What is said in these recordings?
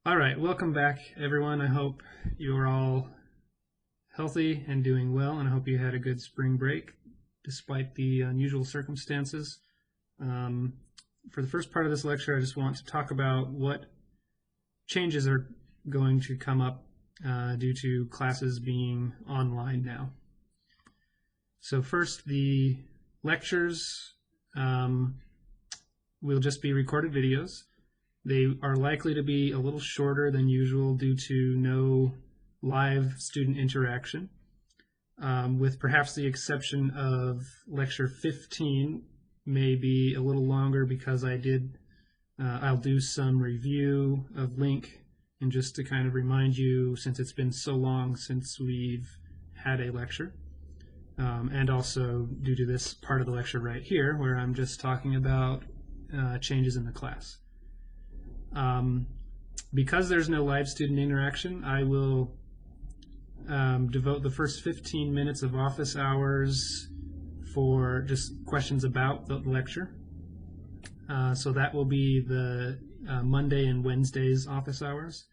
All right, welcome back, everyone. I hope you are all healthy and doing well, and I hope you had a good spring break despite the unusual circumstances. Um, for the first part of this lecture, I just want to talk about what changes are going to come up due to classes being online now. So first, the lectures will just be recorded videos. They are likely to be a little shorter than usual due to no live student interaction, with perhaps the exception of lecture 15 may be a little longer because I'll do some review of LINQ, and just to kind of remind you, since it's been so long since we've had a lecture, and also due to this part of the lecture right here where I'm just talking about changes in the class. Because there's no live student interaction, I will devote the first 15 minutes of office hours for just questions about the lecture. So that will be the Monday and Wednesday's office hours.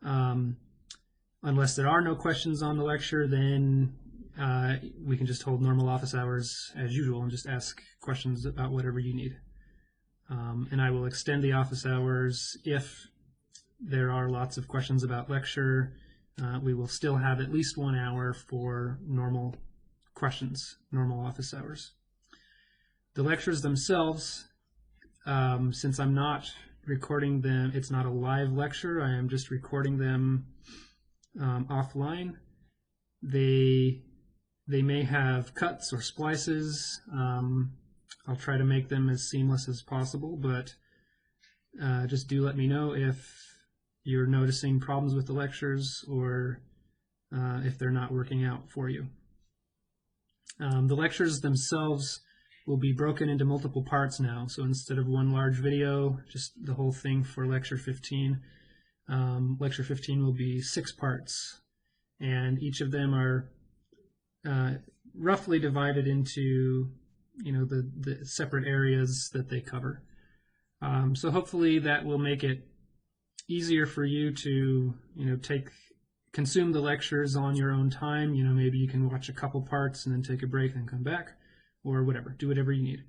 Unless there are no questions on the lecture, then we can just hold normal office hours as usual and just ask questions about whatever you need. And I will extend the office hours if there are lots of questions about lecture. We will still have at least 1 hour for normal questions, normal office hours. The lectures themselves, since I'm not recording them, it's not a live lecture, I am just recording them offline. They may have cuts or splices. I'll try to make them as seamless as possible, but just do let me know if you're noticing problems with the lectures or if they're not working out for you. The lectures themselves will be broken into multiple parts now, so instead of one large video, just the whole thing for lecture 15. Lecture 15 will be 6 parts, and each of them are roughly divided into the separate areas that they cover. So hopefully that will make it easier for you to consume the lectures on your own time. Maybe you can watch a couple parts and then take a break and come back, or whatever. Do whatever you need.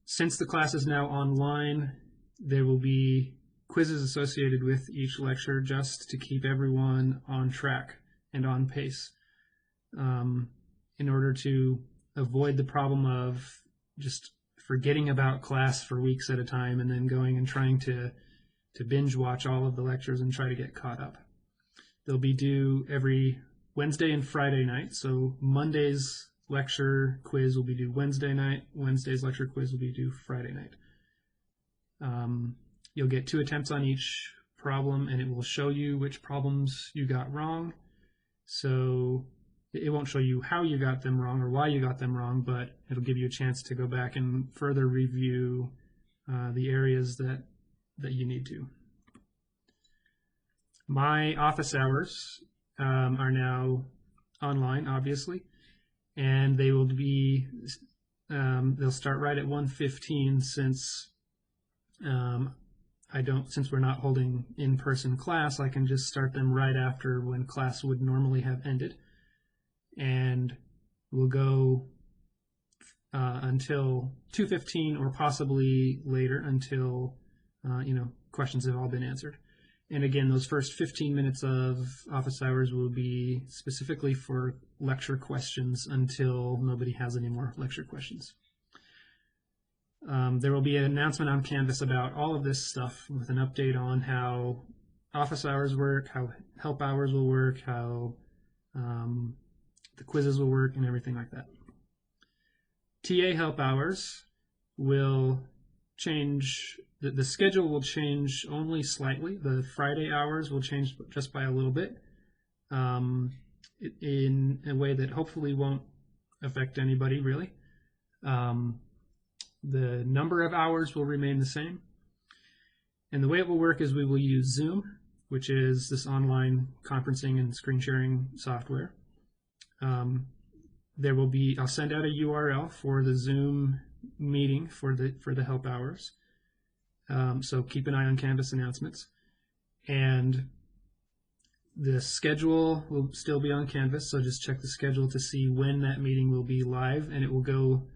Since the class is now online, there will be quizzes associated with each lecture just to keep everyone on track and on pace, in order to avoid the problem of just forgetting about class for weeks at a time and then going and trying to binge watch all of the lectures and try to get caught up. They'll be due every Wednesday and Friday night, so Monday's lecture quiz will be due Wednesday night, Wednesday's lecture quiz will be due Friday night. You'll get 2 attempts on each problem, and it will show you which problems you got wrong. So it won't show you how you got them wrong or why you got them wrong, but it'll give you a chance to go back and further review the areas that you need to. My office hours are now online, obviously, and they will be they'll start right at 1:15 since since we're not holding in-person class, I can just start them right after when class would normally have ended, and we'll go until 2:15 or possibly later until questions have all been answered. And again, those first 15 minutes of office hours will be specifically for lecture questions until nobody has any more lecture questions. There will be an announcement on Canvas about all of this stuff with an update on how office hours work, how help hours will work, how the quizzes will work, and everything like that. TA help hours will change. The schedule will change only slightly. The Friday hours will change just by a little bit, in a way that hopefully won't affect anybody really. The number of hours will remain the same. And the way it will work is we will use Zoom, which is this online conferencing and screen sharing software. I'll send out a URL for the Zoom meeting for the help hours. So keep an eye on Canvas announcements. And the schedule will still be on Canvas, so just check the schedule to see when that meeting will be live, and it will go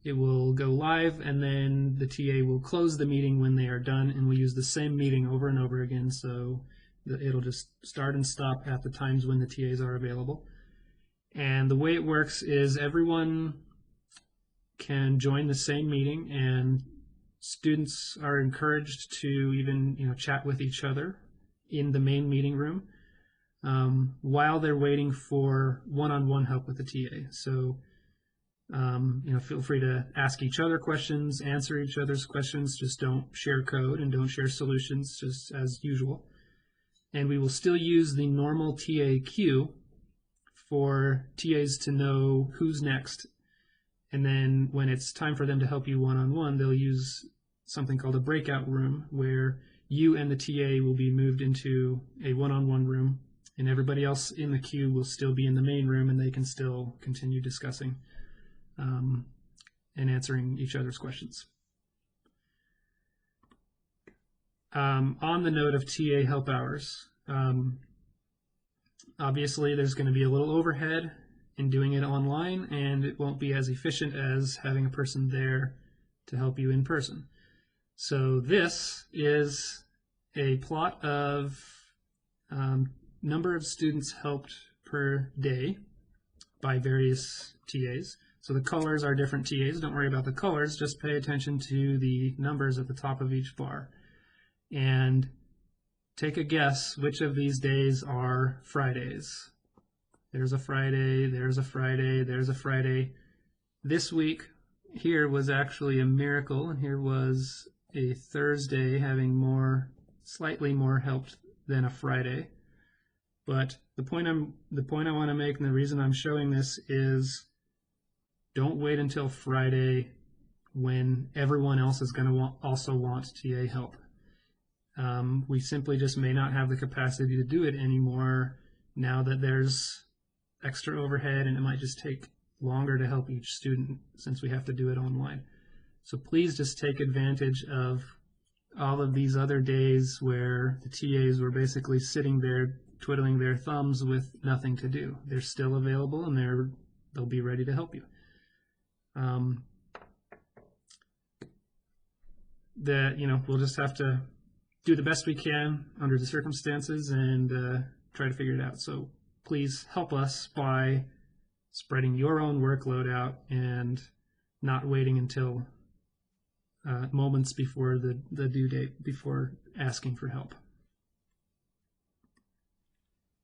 live, and then the TA will close the meeting when they are done, and we use the same meeting over and over again, so it'll just start and stop at the times when the TAs are available. And the way it works is everyone can join the same meeting, and students are encouraged to even chat with each other in the main meeting room while they're waiting for one-on-one help with the TA. So feel free to ask each other questions, answer each other's questions. Just don't share code and don't share solutions, just as usual. And we will still use the normal TA queue for TAs to know who's next. And then when it's time for them to help you one-on-one, they'll use something called a breakout room, where you and the TA will be moved into a one-on-one room, and everybody else in the queue will still be in the main room, and they can still continue discussing and answering each other's questions. On the note of TA help hours, obviously there's going to be a little overhead in doing it online, and it won't be as efficient as having a person there to help you in person. So this is a plot of number of students helped per day by various TAs. So the colors are different TAs. Don't worry about the colors. Just pay attention to the numbers at the top of each bar. And take a guess which of these days are Fridays. There's a Friday, there's a Friday, there's a Friday. This week here was actually a miracle, and here was a Thursday having slightly more help than a Friday. But the point I want to make, and the reason I'm showing this, is don't wait until Friday when everyone else is going to also want TA help. We simply just may not have the capacity to do it anymore now that there's extra overhead, and it might just take longer to help each student since we have to do it online. So please just take advantage of all of these other days where the TAs were basically sitting there twiddling their thumbs with nothing to do. They're still available, and they'll be ready to help you. We'll just have to do the best we can under the circumstances and try to figure it out. So please help us by spreading your own workload out and not waiting until moments before the due date before asking for help.